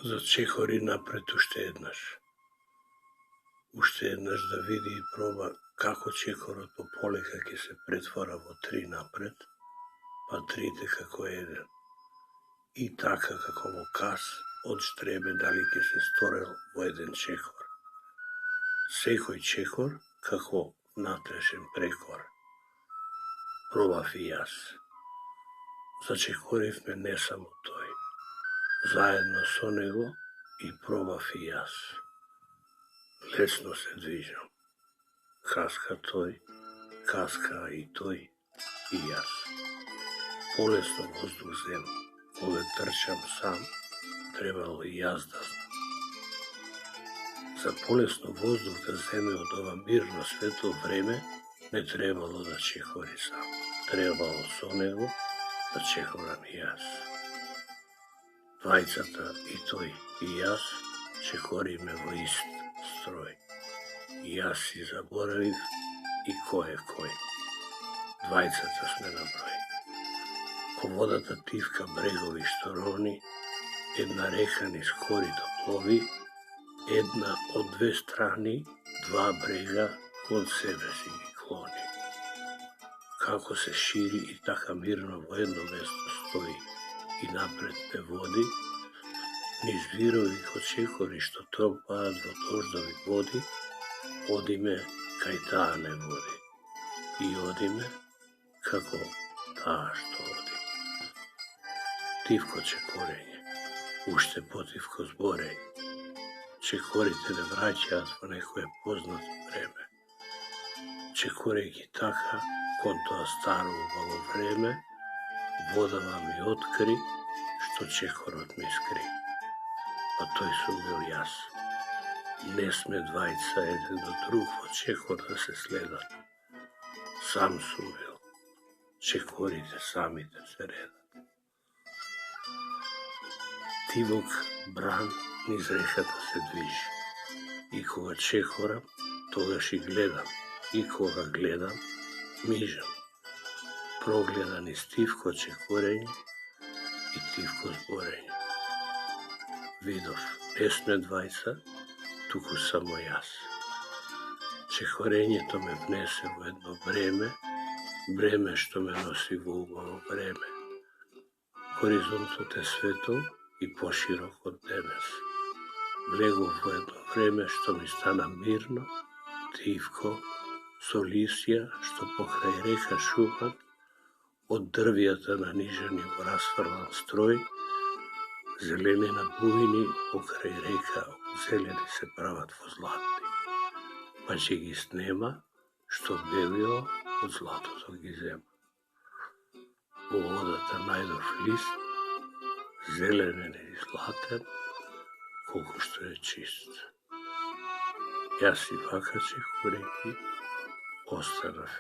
зачекори напред уште еднаш. Уште еднаш да види и проба како чекорот полека ќе се претвора во 3 напред, па 3 како 1. И така како во каз, од ждребе дали ќе се сторел во еден чекор. Секој чекор како натрешен прекор. Пробав и јас. Зачекоривме не само тој. Заедно со него и пробав и јас. Лесно се движам. Каска тој, каска и тој и јас. Полесно воздух зем, кога трчам сам, требало и јас да знам. За полесно воздух да земе од ова мирно светло време, не требало да чекори сам. Требало со него да чекорам и јас. Двајцата и тој и јас чекориме во ист строј. И јас си заборавив и кој е кој. Двајцата сме на број. Ко водата тивка брегови што ровни, една река низ корито плови, една од две страни, два брега кон себе си ги клони. Како се шири и така мирно во едно место стои и напред не води, низ вирови ко чекори што тропаат во дождови води, одиме кај таа не води. И одиме како таа што оди. Тивко чекорење, уште потивко зборење. Чекорите не враќаат во некое познато време. Чекорејќи така, кон тоа старо убаво време, водава ми откри, што чекорот ми скри. А тој сум бил јас. Не сме двајца еден до друг во чекор да се следат. Сам сум бил. Чекорите самите се редат. Тивок бран низ реката се движи. И кога чекорам, тогаш и гледам. И кога гледам, мижам. Прогледа низ тивко чекорење и тивко зборење. Видов, не сме двајца, туку само јас. Чекорењето ме внесе во едно бреме, бреме што ме носи во убаво време. Хоризонтот е светол и поширок од денес. Влегов во едно време што ми стана мирно, тивко, со лисја што покрај река шумат, од дрвијата нанижани во расфрлан строј, зеленина бујни покрај река од зелени се прават во златни, па ќе ги снема, што белио од златото ги зема. Во водата најдов лист, зеленен и златен, колку што е чист. Јас и вака чекорејќи останав